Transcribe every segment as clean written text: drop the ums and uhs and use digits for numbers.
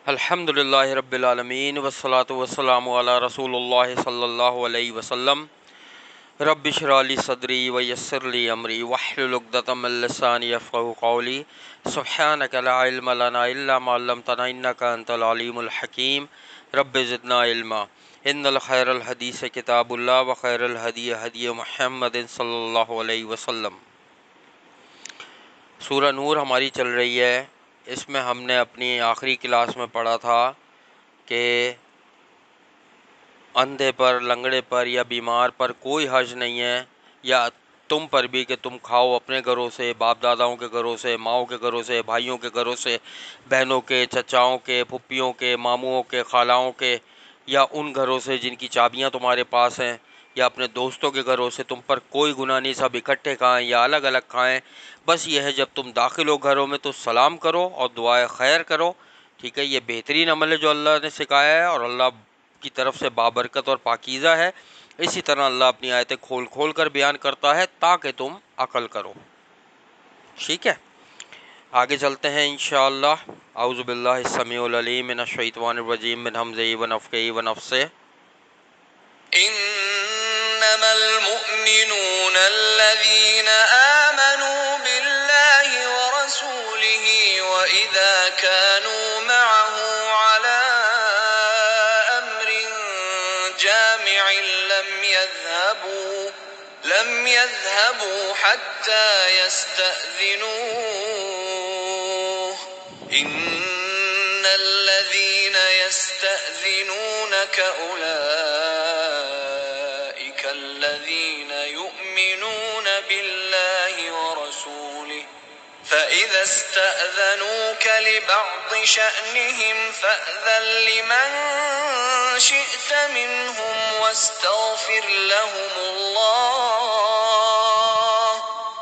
الحمد للہ رب العالمین والصلاة والسلام علی رسول اللہ صلی اللہ علیہ وسلم رب اشرح لی صدری ویسر لی امری واحلل عقدۃ من لسانی یفقہوا قولی سبحانک لا علم لنا الا ما علمتنا انک انت العلیم الحکیم رب زدنا علما ان الخیر الحدیث کتاب اللہ وخیر الہدی ہدی محمد صلی اللہ علیہ وسلم۔ سورہ نور ہماری چل رہی ہے۔ اس میں ہم نے اپنی آخری کلاس میں پڑھا تھا کہ اندھے پر، لنگڑے پر یا بیمار پر کوئی حرج نہیں ہے، یا تم پر بھی، کہ تم کھاؤ اپنے گھروں سے، باپ داداؤں کے گھروں سے، ماؤں کے گھروں سے، بھائیوں کے گھروں سے، بہنوں کے، چچاؤں کے، پھپھیوں کے، ماموں کے، خالاؤں کے، یا ان گھروں سے جن کی چابیاں تمہارے پاس ہیں، یا اپنے دوستوں کے گھروں سے۔ تم پر کوئی گناہ نہیں، سب اکٹھے کھائیں یا الگ الگ کھائیں۔ بس یہ ہے جب تم داخل ہو گھروں میں تو سلام کرو اور دعائے خیر کرو، ٹھیک ہے۔ یہ بہترین عمل ہے جو اللہ نے سکھایا ہے، اور اللہ کی طرف سے بابرکت اور پاکیزہ ہے۔ اسی طرح اللہ اپنی آیتیں کھول کھول کر بیان کرتا ہے تاکہ تم عقل کرو، ٹھیک ہے۔ آگے چلتے ہیں انشاءاللہ۔ اعوذ باللہ السمیع العلیم من الشیطان الرجیم من ہمزہ ونفخہ ونفثہ۔ انما المؤمنون الذين آمنوا بالله ورسوله واذا كانوا معه على امر جامع لم يذهبوا حتى يستأذنوه ان الذين يستأذنونك أولئك الذين يؤمنون بالله ورسوله فإذا استأذنوك لبعض شأنهم فأذن لمن شئت منهم واستغفر لهم الله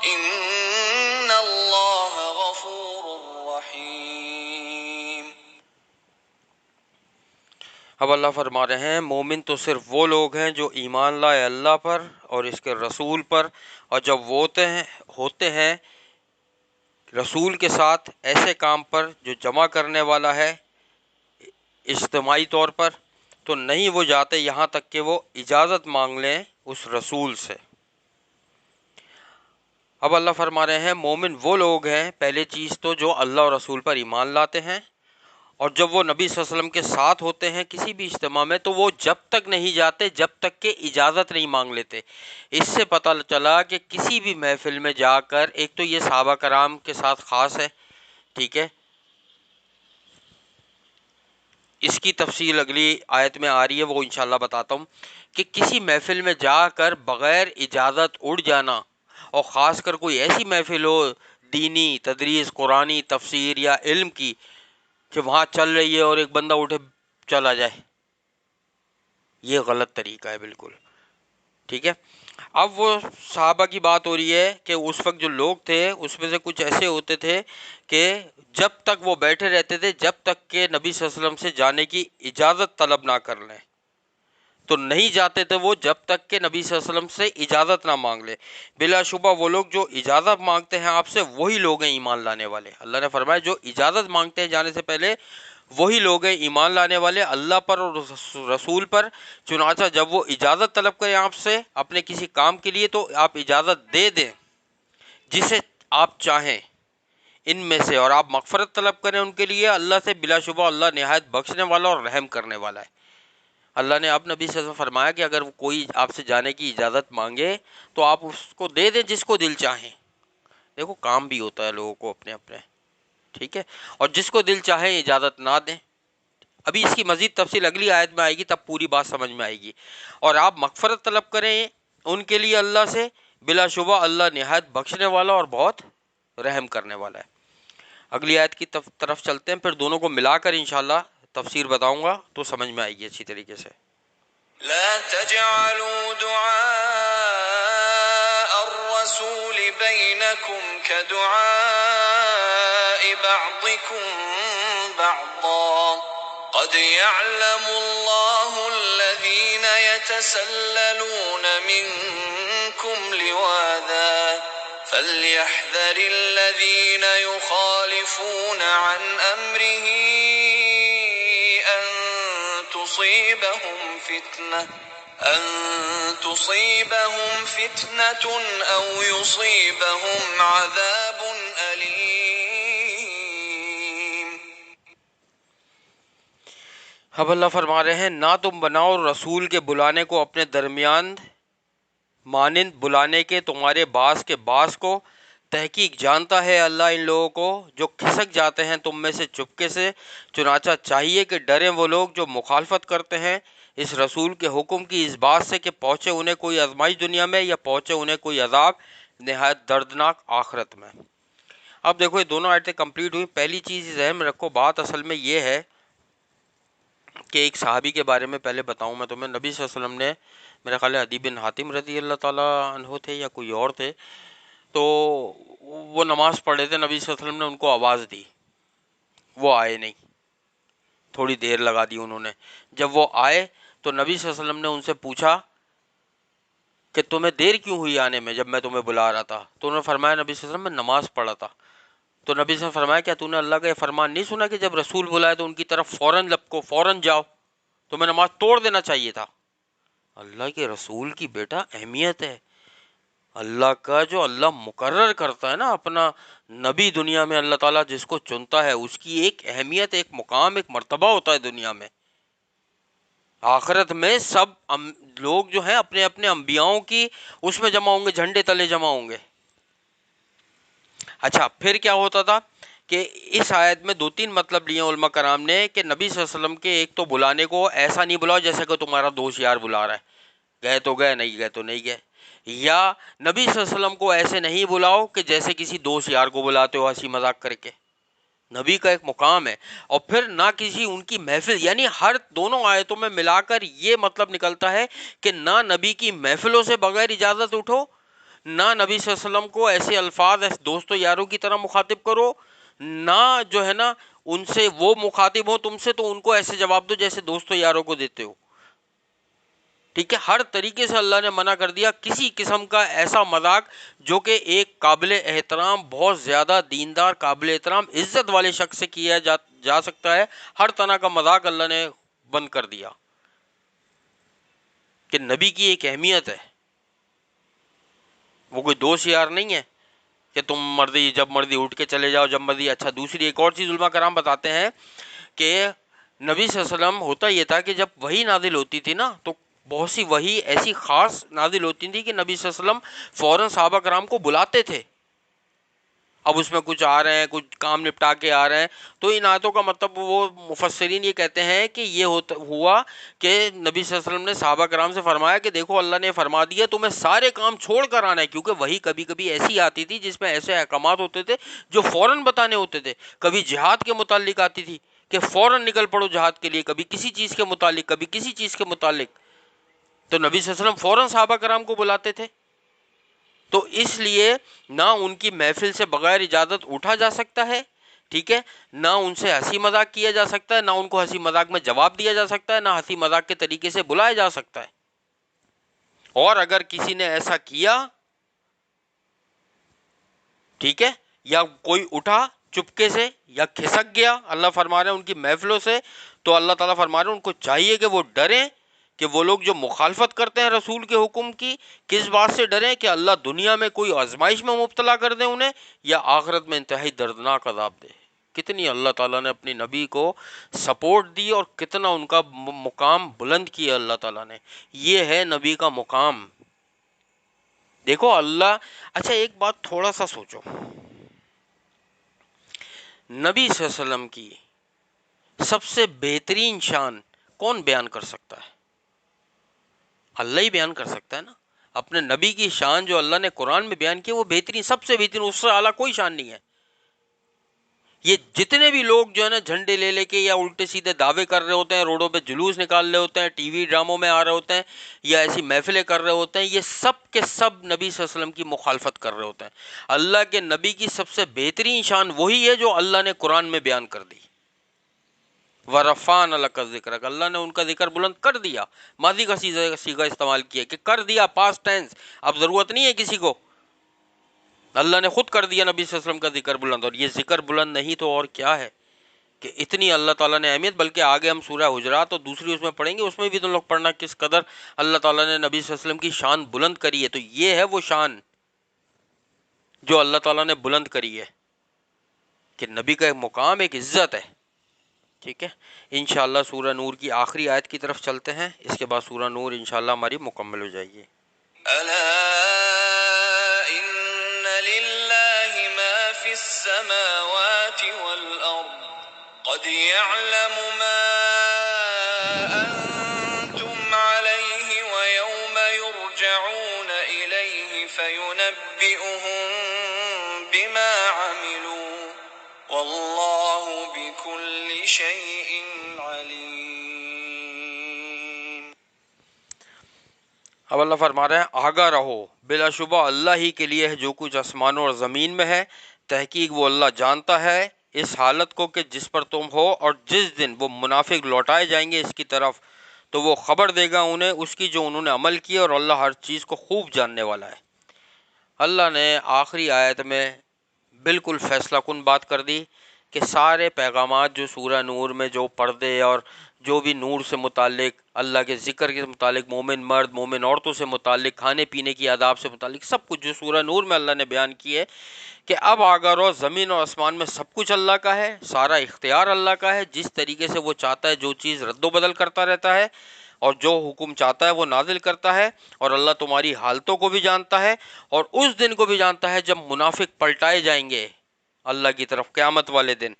إن الله غفور رحيم۔ اب اللہ فرما رہے ہیں مومن تو صرف وہ لوگ ہیں جو ایمان لائے اللہ پر اور اس کے رسول پر، اور جب وہ ہوتے ہیں رسول کے ساتھ ایسے کام پر جو جمع کرنے والا ہے اجتماعی طور پر، تو نہیں وہ جاتے یہاں تک کہ وہ اجازت مانگ لیں اس رسول سے۔ اب اللہ فرما رہے ہیں مومن وہ لوگ ہیں، پہلے چیز تو جو اللہ اور رسول پر ایمان لاتے ہیں، اور جب وہ نبی صلی اللہ علیہ وسلم کے ساتھ ہوتے ہیں کسی بھی اجتماع میں تو وہ جب تک نہیں جاتے جب تک کہ اجازت نہیں مانگ لیتے۔ اس سے پتہ چلا کہ کسی بھی محفل میں جا کر، ایک تو یہ صحابہ کرام کے ساتھ خاص ہے، ٹھیک ہے، اس کی تفصیل اگلی آیت میں آ رہی ہے، وہ انشاءاللہ بتاتا ہوں، کہ کسی محفل میں جا کر بغیر اجازت اڑ جانا، اور خاص کر کوئی ایسی محفل ہو دینی، تدریس قرآنی، تفسیر یا علم کی، کہ وہاں چل رہی ہے اور ایک بندہ اٹھے چلا جائے، یہ غلط طریقہ ہے بالکل، ٹھیک ہے۔ اب وہ صحابہ کی بات ہو رہی ہے کہ اس وقت جو لوگ تھے اس میں سے کچھ ایسے ہوتے تھے کہ جب تک وہ بیٹھے رہتے تھے جب تک کہ نبی صلی اللہ علیہ وسلم سے جانے کی اجازت طلب نہ کر لیں، تو نہیں جاتے تھے وہ جب تک کہ نبی صلی اللہ علیہ وسلم سے اجازت نہ مانگ لے۔ بلا شبہ وہ لوگ جو اجازت مانگتے ہیں آپ سے وہی لوگ ہیں ایمان لانے والے۔ اللہ نے فرمایا جو اجازت مانگتے ہیں جانے سے پہلے وہی لوگ ہیں ایمان لانے والے اللہ پر اور رسول پر۔ چنانچہ جب وہ اجازت طلب کریں آپ سے اپنے کسی کام کے لیے تو آپ اجازت دے دیں جسے آپ چاہیں ان میں سے، اور آپ مغفرت طلب کریں ان کے لیے اللہ سے، بلا شبہ اللہ نہایت بخشنے والا اور رحم کرنے والا ہے۔ اللہ نے اب نبی صلی اللہ علیہ وسلم فرمایا کہ اگر کوئی آپ سے جانے کی اجازت مانگے تو آپ اس کو دے دیں جس کو دل چاہیں۔ دیکھو کام بھی ہوتا ہے لوگوں کو اپنے اپنے، ٹھیک ہے، اور جس کو دل چاہے اجازت نہ دیں۔ ابھی اس کی مزید تفصیل اگلی آیت میں آئے گی، تب پوری بات سمجھ میں آئے گی۔ اور آپ مغفرت طلب کریں ان کے لیے اللہ سے، بلا شبہ اللہ نہایت بخشنے والا اور بہت رحم کرنے والا ہے۔ اگلی آیت کی طرف چلتے ہیں، پھر دونوں کو ملا کر انشاءاللہ تفسیر بتاؤں گا تو سمجھ میں آئے گی اچھی طریقے سے۔ لا تجعلوا دعاء الرسول بينكم كدعاء بعضكم بعضا قد يعلم الله الذين يتسللون منكم لواذا فليحذر الذين يخالفون عن أمره تصيبهم فتنة أو يصيبهم عذاب أليم. اب اللہ فرما رہے ہیں نہ تم بناؤ رسول کے بلانے کو اپنے درمیان مانند بلانے کے تمہارے باس کے باس کو، تحقیق جانتا ہے اللہ ان لوگوں کو جو کھسک جاتے ہیں تم میں سے چپکے سے، چنانچہ چاہیے کہ ڈریں وہ لوگ جو مخالفت کرتے ہیں اس رسول کے حکم کی اس بات سے کہ پہنچے انہیں کوئی آزمائش دنیا میں یا پہنچے انہیں کوئی عذاب نہایت دردناک آخرت میں۔ اب دیکھو یہ دونوں آیتیں کمپلیٹ ہوئی۔ پہلی چیز ذہن میں رکھو، بات اصل میں یہ ہے کہ ایک صحابی کے بارے میں پہلے بتاؤں میں تمہیں، نبی صلی اللہ علیہ وسلم نے، میرا خیال ہے عدی بن حاتم رضی اللہ تعالیٰ عنہ تھے یا کوئی اور تھے، تو وہ نماز پڑھ رہے تھے، نبی صلی اللہ علیہ وسلم نے ان کو آواز دی، وہ آئے نہیں، تھوڑی دیر لگا دی انہوں نے۔ جب وہ آئے تو نبی صلی اللہ علیہ وسلم نے ان سے پوچھا کہ تمہیں دیر کیوں ہوئی آنے میں جب میں تمہیں بلا رہا تھا؟ تو انہوں نے فرمایا نبی صلی اللہ علیہ وسلم میں نماز پڑھا تھا۔ تو نبی صلی اللہ علیہ وسلم نے فرمایا کیا تو نے اللہ کا یہ فرمان نہیں سنا کہ جب رسول بلائے تو ان کی طرف فوراً لپکو، فوراً جاؤ، تمہیں نماز توڑ دینا چاہیے تھا۔ اللہ کے رسول کی بیٹا اہمیت ہے، اللہ کا جو اللہ مقرر کرتا ہے نا اپنا نبی دنیا میں، اللہ تعالیٰ جس کو چنتا ہے اس کی ایک اہمیت، ایک مقام، ایک مرتبہ ہوتا ہے دنیا میں۔ آخرت میں سب لوگ جو ہیں اپنے اپنے انبیاؤں کی اس میں جمع ہوں گے، جھنڈے تلے جمع ہوں گے۔ اچھا پھر کیا ہوتا تھا کہ اس آیت میں دو تین مطلب لیے علماء کرام نے کہ نبی صلی اللہ علیہ وسلم کے ایک تو بلانے کو ایسا نہیں بلاؤ جیسے کہ تمہارا دوست یار بلا رہا ہے، گئے تو گئے، نہیں گئے تو نہیں گئے، یا نبی صلی اللہ علیہ وسلم کو ایسے نہیں بلاؤ کہ جیسے کسی دوست یار کو بلاتے ہو ہنسی مذاق کر کے۔ نبی کا ایک مقام ہے۔ اور پھر نہ کسی ان کی محفل، یعنی ہر دونوں آیتوں میں ملا کر یہ مطلب نکلتا ہے کہ نہ نبی کی محفلوں سے بغیر اجازت اٹھو، نہ نبی صلی اللہ علیہ وسلم کو ایسے الفاظ ایسے دوستوں یاروں کی طرح مخاطب کرو، نہ جو ہے نا ان سے وہ مخاطب ہو تم سے تو ان کو ایسے جواب دو جیسے دوستوں یاروں کو دیتے ہو۔ ٹھیک ہے، ہر طریقے سے اللہ نے منع کر دیا کسی قسم کا ایسا مذاق جو کہ ایک قابل احترام، بہت زیادہ دیندار، قابل احترام، عزت والے شخص سے کیا جا سکتا ہے، ہر طرح کا مذاق اللہ نے بند کر دیا کہ نبی کی ایک اہمیت ہے، وہ کوئی دوست یار نہیں ہے کہ تم مرضی جب مرضی اٹھ کے چلے جاؤ، جب مرضی۔ اچھا دوسری ایک اور چیز علماء کرام بتاتے ہیں کہ نبی صلی اللہ علیہ وسلم ہوتا یہ تھا کہ جب وحی نازل ہوتی تھی نا تو بہت سی وحی ایسی خاص نازل ہوتی تھی کہ نبی صلی اللہ علیہ وسلم فوراً صحابہ کرام کو بلاتے تھے۔ اب اس میں کچھ آ رہے ہیں، کچھ کام نپٹا کے آ رہے ہیں، تو ان آیتوں کا مطلب وہ مفسرین یہ کہتے ہیں کہ یہ ہوا کہ نبی صلی اللہ علیہ وسلم نے صحابہ کرام سے فرمایا کہ دیکھو اللہ نے فرما دیا تمہیں سارے کام چھوڑ کر آنا ہے، کیونکہ وہی کبھی کبھی ایسی آتی تھی جس میں ایسے احکامات ہوتے تھے جو فوراً بتانے ہوتے تھے۔ کبھی جہاد کے متعلق آتی تھی کہ فوراً نکل پڑو جہاد کے لیے، کبھی کسی چیز کے متعلق، کبھی کسی چیز کے متعلق، تو نبی صلی اللہ علیہ وسلم فوراً صحابہ کرام کو بلاتے تھے۔ تو اس لیے نہ ان کی محفل سے بغیر اجازت اٹھا جا سکتا ہے، ٹھیک ہے، نہ ان سے ہنسی مذاق کیا جا سکتا ہے، نہ ان کو ہنسی مذاق میں جواب دیا جا سکتا ہے، نہ ہنسی مذاق کے طریقے سے بلایا جا سکتا ہے۔ اور اگر کسی نے ایسا کیا، ٹھیک ہے، یا کوئی اٹھا چپکے سے یا کھسک گیا، اللہ فرما رہے ہیں ان کی محفلوں سے، تو اللہ تعالیٰ فرما رہے ہیں ان کو چاہیے کہ وہ ڈریں کہ وہ لوگ جو مخالفت کرتے ہیں رسول کے حکم کی، کس بات سے ڈریں کہ اللہ دنیا میں کوئی آزمائش میں مبتلا کر دے انہیں، یا آخرت میں انتہائی دردناک عذاب دے۔ کتنی اللہ تعالیٰ نے اپنی نبی کو سپورٹ دی اور کتنا ان کا مقام بلند کیا اللہ تعالیٰ نے۔ یہ ہے نبی کا مقام۔ دیکھو اللہ، اچھا ایک بات تھوڑا سا سوچو، نبی صلی اللہ علیہ وسلم کی سب سے بہترین شان کون بیان کر سکتا ہے؟ اللہ ہی بیان کر سکتا ہے نا۔ اپنے نبی کی شان جو اللہ نے قرآن میں بیان کی وہ بہترین، سب سے بہترین، اس سے اعلیٰ کوئی شان نہیں ہے۔ یہ جتنے بھی لوگ جو ہے نا جھنڈے لے لے کے یا الٹے سیدھے دعوے کر رہے ہوتے ہیں، روڈوں پہ جلوس نکال رہے ہوتے ہیں، ٹی وی ڈراموں میں آ رہے ہوتے ہیں، یا ایسی محفلیں کر رہے ہوتے ہیں، یہ سب کے سب نبی صلی اللہ علیہ وسلم کی مخالفت کر رہے ہوتے ہیں۔ اللہ کے نبی کی سب سے بہترین شان وہی ہے جو اللہ نے قرآن میں بیان کر دی۔ وَرَفَعْنَا لَكَ ذِكْرَكَ، اللہ نے ان کا ذکر بلند کر دیا، ماضی کا صیغہ استعمال کیا کہ کر دیا، پاسٹ ٹینس، اب ضرورت نہیں ہے کسی کو، اللہ نے خود کر دیا نبی صلی اللہ علیہ وسلم کا ذکر بلند۔ اور یہ ذکر بلند نہیں تو اور کیا ہے کہ اتنی اللہ تعالیٰ نے اہمیت، بلکہ آگے ہم سورہ حجرات اور دوسری اس میں پڑھیں گے، اس میں بھی تم لوگ پڑھنا کس قدر اللہ تعالیٰ نے نبی صلی اللہ علیہ وسلم کی شان بلند کری ہے. تو یہ ہے وہ شان جو اللہ تعالیٰ نے بلند کری ہے کہ نبی کا ایک مقام، ایک عزت ہے. ٹھیک ہے، انشاءاللہ سورہ نور کی آخری آیت کی طرف چلتے ہیں، اس کے بعد سورہ نور انشاءاللہ ہماری مکمل ہو جائے گی. ألا إن لله ما في السماوات والأرض قد يعلم ما أنتم عليه ويوم يرجعون إليه فينبئهم بما عملوا والله بكل شيء عليم. اب اللہ فرما رہے ہیں آگاہ رہو، بلا شبہ اللہ ہی کے لیے ہے جو کچھ آسمانوں اور زمین میں ہے، تحقیق وہ اللہ جانتا ہے اس حالت کو کہ جس پر تم ہو، اور جس دن وہ منافق لوٹائے جائیں گے اس کی طرف تو وہ خبر دے گا انہیں اس کی جو انہوں نے عمل کیا، اور اللہ ہر چیز کو خوب جاننے والا ہے. اللہ نے آخری آیت میں بالکل فیصلہ کن بات کر دی کہ سارے پیغامات جو سورہ نور میں جو پردے اور جو بھی نور سے متعلق، اللہ کے ذکر کے متعلق، مومن مرد مومن عورتوں سے متعلق، کھانے پینے کی آداب سے متعلق، سب کچھ جو سورہ نور میں اللہ نے بیان کی ہے کہ اب آگاہ رہو، زمین اور آسمان میں سب کچھ اللہ کا ہے، سارا اختیار اللہ کا ہے، جس طریقے سے وہ چاہتا ہے جو چیز رد و بدل کرتا رہتا ہے، اور جو حکم چاہتا ہے وہ نازل کرتا ہے، اور اللہ تمہاری حالتوں کو بھی جانتا ہے، اور اس دن کو بھی جانتا ہے جب منافق پلٹائے جائیں گے اللہ کی طرف قیامت والے دن،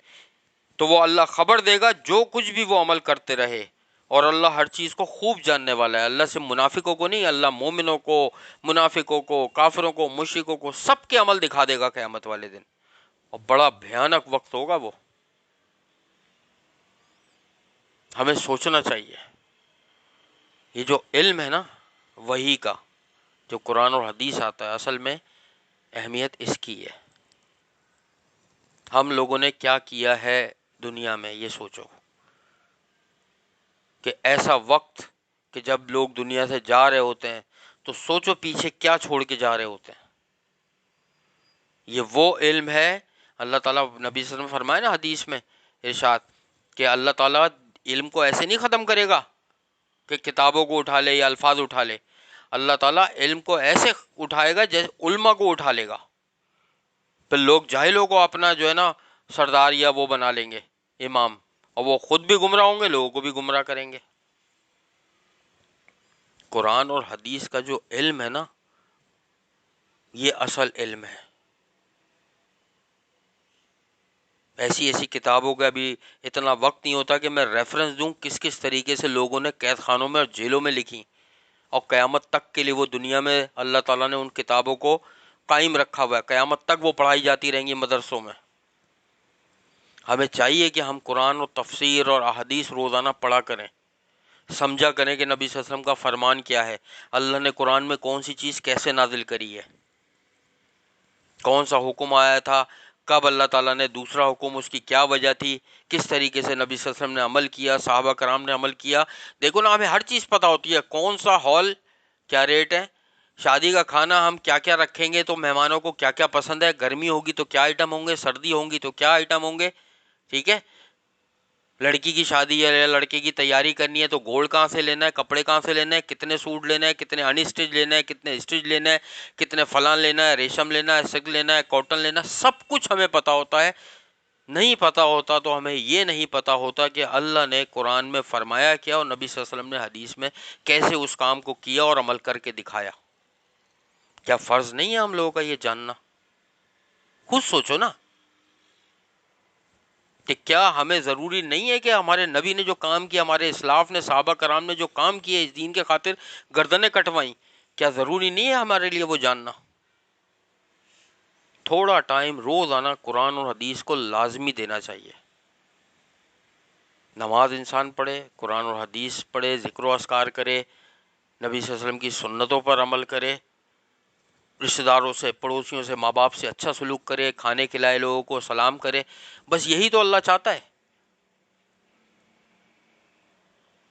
تو وہ اللہ خبر دے گا جو کچھ بھی وہ عمل کرتے رہے، اور اللہ ہر چیز کو خوب جاننے والا ہے. اللہ سے منافقوں کو نہیں، اللہ مومنوں کو، منافقوں کو، کافروں کو، مشرکوں کو سب کے عمل دکھا دے گا قیامت والے دن، اور بڑا بھیانک وقت ہوگا وہ. ہمیں سوچنا چاہیے یہ جو علم ہے نا وحی کا، جو قرآن اور حدیث آتا ہے، اصل میں اہمیت اس کی ہے. ہم لوگوں نے کیا کیا ہے دنیا میں، یہ سوچو کہ ایسا وقت کہ جب لوگ دنیا سے جا رہے ہوتے ہیں تو سوچو پیچھے کیا چھوڑ کے جا رہے ہوتے ہیں. یہ وہ علم ہے. اللہ تعالیٰ نبی صلی اللہ علیہ وسلم فرمائے نا حدیث میں ارشاد کہ اللہ تعالیٰ علم کو ایسے نہیں ختم کرے گا کہ کتابوں کو اٹھا لے یا الفاظ اٹھا لے. اللہ تعالیٰ علم کو ایسے اٹھائے گا جیسے علماء کو اٹھا لے گا. پھر لوگ جاہلوں کو اپنا جو ہے نا سردار یا وہ بنا لیں گے امام، اور وہ خود بھی گمراہ ہوں گے، لوگوں کو بھی گمراہ کریں گے. قرآن اور حدیث کا جو علم ہے نا یہ اصل علم ہے. ایسی کتابوں کا بھی اتنا وقت نہیں ہوتا کہ میں ریفرنس دوں کس کس طریقے سے لوگوں نے قید خانوں میں اور جیلوں میں لکھی، اور قیامت تک کے لیے وہ دنیا میں اللہ تعالیٰ نے ان کتابوں کو قائم رکھا ہوا ہے، قیامت تک وہ پڑھائی جاتی رہیں گی مدرسوں میں. ہمیں چاہیے کہ ہم قرآن و تفسیر اور احادیث روزانہ پڑھا کریں، سمجھا کریں کہ نبی صلی اللہ علیہ وسلم کا فرمان کیا ہے، اللہ نے قرآن میں کون سی چیز کیسے نازل کری ہے، کون سا حکم آیا تھا، کب اللہ تعالیٰ نے دوسرا حکم، اس کی کیا وجہ تھی، کس طریقے سے نبی صلی اللہ علیہ وسلم نے عمل کیا، صحابہ کرام نے عمل کیا. دیکھو نا ہمیں ہر چیز پتہ ہوتی ہے، کون سا ہال کیا ریٹ ہے، شادی کا کھانا ہم کیا کیا رکھیں گے تو مہمانوں کو کیا کیا پسند ہے، گرمی ہوگی تو کیا آئٹم ہوں گے، سردی ہوں گی تو کیا آئٹم ہوں گے. ٹھیک ہے، لڑکی کی شادی ہے یا لڑکے کی تیاری کرنی ہے تو گولڈ کہاں سے لینا ہے، کپڑے کہاں سے لینا ہے، کتنے سوٹ لینا ہے، کتنے ان اسٹچ لینا ہے، کتنے اسٹچ لینا ہے، کتنے فلاں لینا ہے، ریشم لینا ہے، سلک لینا ہے، کاٹن لینا ہے، سب کچھ ہمیں پتہ ہوتا ہے. نہیں پتہ ہوتا تو ہمیں یہ نہیں پتہ ہوتا کہ اللہ نے قرآن میں فرمایا کیا اور نبی صلی اللہ علیہ وسلم نے حدیث میں کیسے اس کام کو کیا اور عمل کر کے دکھایا. کیا فرض نہیں ہے ہم لوگوں کا یہ جاننا؟ خود سوچو نا کہ کیا ہمیں ضروری نہیں ہے کہ ہمارے نبی نے جو کام کیا، ہمارے اسلاف نے، صحابہ کرام نے جو کام کیے اس دین کے خاطر گردنیں کٹوائیں، کیا ضروری نہیں ہے ہمارے لیے وہ جاننا؟ تھوڑا ٹائم روزانہ قرآن اور حدیث کو لازمی دینا چاہیے. نماز انسان پڑھے، قرآن اور حدیث پڑھے، ذکر و اذکار کرے، نبی صلی اللہ علیہ وسلم کی سنتوں پر عمل کرے، رشتہ داروں سے، پڑوسیوں سے، ماں باپ سے اچھا سلوک کرے، کھانے کھلائے، لوگوں کو سلام کرے. بس یہی تو اللہ چاہتا ہے.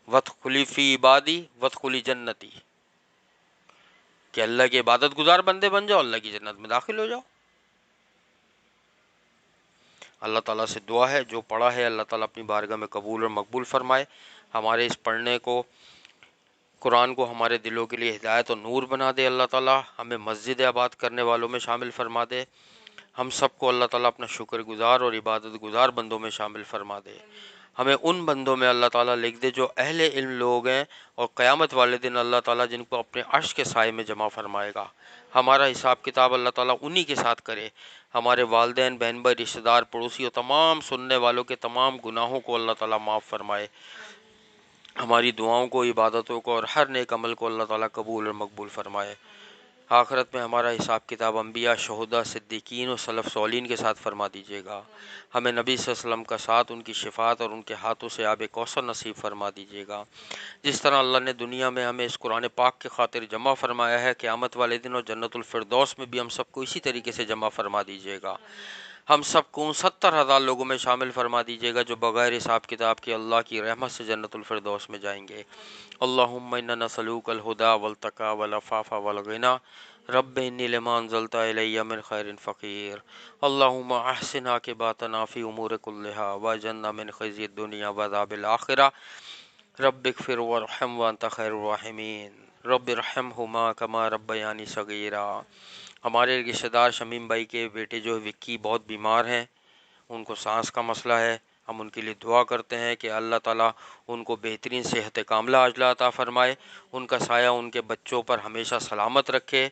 وَادْخُلِي فِي عِبَادِي وَادْخُلِي جنتی، کہ اللہ کے عبادت گزار بندے بن جاؤ، اللہ کی جنت میں داخل ہو جاؤ. اللہ تعالیٰ سے دعا ہے جو پڑھا ہے اللہ تعالیٰ اپنی بارگاہ میں قبول اور مقبول فرمائے، ہمارے اس پڑھنے کو قرآن کو ہمارے دلوں کے لیے ہدایت اور نور بنا دے، اللہ تعالیٰ ہمیں مسجد آباد کرنے والوں میں شامل فرما دے، ہم سب کو اللہ تعالیٰ اپنا شکر گزار اور عبادت گزار بندوں میں شامل فرما دے، ہمیں ان بندوں میں اللہ تعالیٰ لکھ دے جو اہل علم لوگ ہیں، اور قیامت والے دن اللہ تعالیٰ جن کو اپنے عرش کے سائے میں جمع فرمائے گا، ہمارا حساب کتاب اللہ تعالیٰ انہی کے ساتھ کرے، ہمارے والدین، بہن بھائی، رشتہ دار، پڑوسی اور تمام سننے والوں کے تمام گناہوں کو اللہ تعالیٰ معاف فرمائے، ہماری دعاؤں کو، عبادتوں کو اور ہر نیک عمل کو اللہ تعالیٰ قبول اور مقبول فرمائے، آخرت میں ہمارا حساب کتاب انبیاء، شہداء، صدیقین اور سلف صالحین کے ساتھ فرما دیجیے گا، ہمیں نبی صلی اللہ علیہ وسلم کا ساتھ، ان کی شفاعت اور ان کے ہاتھوں سے آب کوثر نصیب فرما دیجیے گا، جس طرح اللہ نے دنیا میں ہمیں اس قرآن پاک کے خاطر جمع فرمایا ہے، قیامت والے دن اور جنت الفردوس میں بھی ہم سب کو اسی طریقے سے جمع فرما دیجیے گا، ہم سب کو 70,000 لوگوں میں شامل فرما دیجیے گا جو بغیر حساب کتاب کے اللہ کی رحمت سے جنت الفردوس میں جائیں گے، اللہم انا نسألوک الہدی والتقی والعفاف والغنی، رب انی لما انزلت الی من خیر فقیر، اللہم احسن عاقباتنا فی امور کلہا واجرنا من خزی الدنیا وعذاب الآخرہ، رب اغفر وارحم وانت خیر الراحمین، رب ارحمہما کما ربیانی صغیرا، ہمارے رشتہ دار شمیم بھائی کے بیٹے جو وکی بہت بیمار ہیں، ان کو سانس کا مسئلہ ہے، ہم ان کے لیے دعا کرتے ہیں کہ اللہ تعالیٰ ان کو بہترین صحت کاملہ عاجلہ عطا فرمائے، ان کا سایہ ان کے بچوں پر ہمیشہ سلامت رکھے،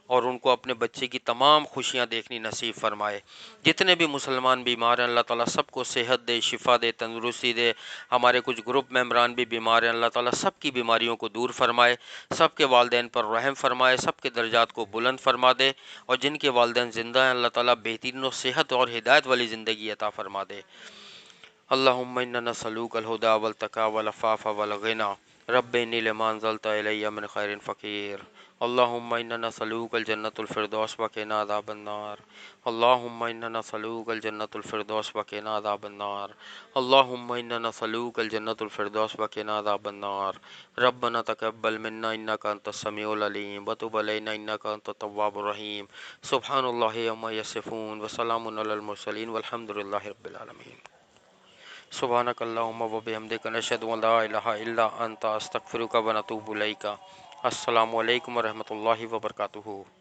اور ان کو اپنے بچے کی تمام خوشیاں دیکھنی نصیب فرمائے، جتنے بھی مسلمان بیمار ہیں اللہ تعالیٰ سب کو صحت دے، شفا دے، تندرستی دے، ہمارے کچھ گروپ ممبران بھی بیمار ہیں اللہ تعالیٰ سب کی بیماریوں کو دور فرمائے، سب کے والدین پر رحم فرمائے، سب کے درجات کو بلند فرما دے، اور جن کے والدین زندہ ہیں اللہ تعالیٰ بہترین و صحت اور ہدایت والی زندگی عطا فرما دے، اللہم انا نسألوک الہدی والتقی والعفاف والغنی، رب انی لما انزلت الی من خیر فقیر، اللہم انا نسألوک الجنۃ الفردوس وقنا عذاب النار، اللہم انا نسألوک الجنۃ الفردوس وقنا عذاب النار، اللہم انا نسألوک الجنۃ الفردوس وقنا عذاب النار، ربنا تقبل منا انک انت السمیع العلیم وتب علینا انک انت التواب الرحیم، سبحان اللہ عما یصفون وسلام علی المرسلین والحمد للہ رب العالمین، سبحانک اللہم وبحمدک نشہد ان لا الہ الا انت استغفرک ونتوب الیک، السلام علیکم ورحمۃ اللہ وبرکاتہ۔